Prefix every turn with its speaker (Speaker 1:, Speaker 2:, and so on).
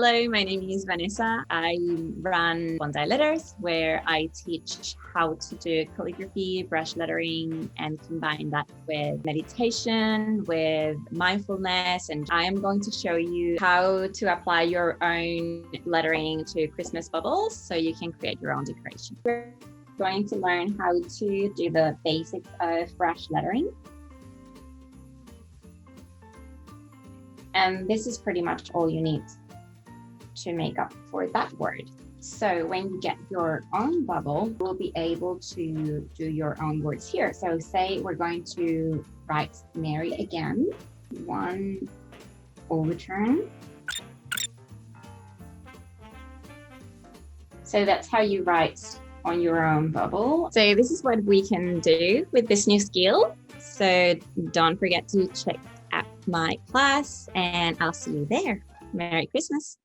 Speaker 1: Hello, my name is Vanessa. I run Bondi Letters, where I teach how to do calligraphy, brush lettering, and combine that with meditation, with mindfulness. And I am going to show you how to apply your own lettering to Christmas bubbles so you can create your own decoration. We're going to learn how to do the basics of brush lettering. And this is pretty much all you need to make up for that word. So when you get your own bubble, you'll be able to do your own words here. So say we're going to write Mary again, one overturn. So that's how you write on your own bubble. So this is what we can do with this new skill. So don't forget to check out my class and I'll see you there. Merry Christmas.